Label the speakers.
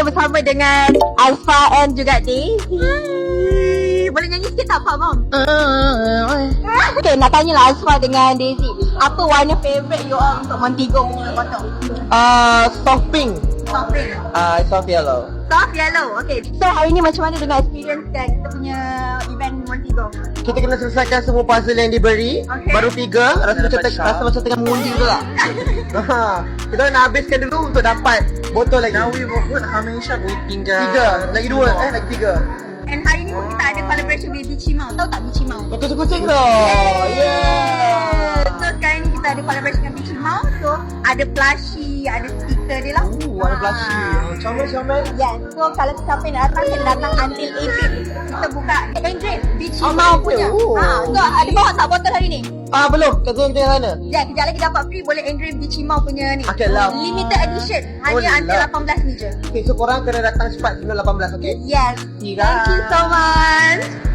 Speaker 1: bersama dengan Alpha and juga Daisy. Boleh nyanyi sikit tak Pak Mom? Okay, nak tanya lah Alpha dengan Daisy, apa warna favourite you all untuk Montego botol?
Speaker 2: Soft pink.
Speaker 1: Soft pink.
Speaker 2: Soft yellow.
Speaker 1: Soft yellow. Okay, so hari ni macam mana dengan experience kan kita punya event Montego?
Speaker 2: Kita kena selesaikan semua puzzle yang diberi.
Speaker 1: Okay.
Speaker 2: Baru 3. Rasa macam tengah mengundi tu tak? Kita nak habiskan dulu untuk dapat botol lagi.
Speaker 3: Now we will how many shot we tinggal
Speaker 2: 3. Lagi 2. Lagi 3.
Speaker 1: And hari ni pun kita ada collaboration with Bichi Mau. Tahu tak Bichi Mau?
Speaker 2: Kucing-kucing tu. Yeah.
Speaker 1: So sekarang ni kita ada collaboration dengan Bichi Mau. So ada plushie, ada stiker dia lah.
Speaker 2: Ada plushie. Comel-comel.
Speaker 1: Yes. So kalau siapa yang nak datang, kena datang until 18. Kita buka Andre Bichi
Speaker 2: Oh,
Speaker 1: Mau
Speaker 2: okay.
Speaker 1: punya.
Speaker 2: Oh.
Speaker 1: So ada bawa tak botol hari ni?
Speaker 2: Belum. Kat sana.
Speaker 1: Ya, kejap lagi dapat free. Boleh Andre Bichi Mau punya ni.
Speaker 2: Okay, love.
Speaker 1: Limited edition. Hanya until 18 ni je.
Speaker 2: Okay, so korang kena datang cepat sebelum 18, okay?
Speaker 1: Yes.
Speaker 2: Kira.
Speaker 1: Thank you so much.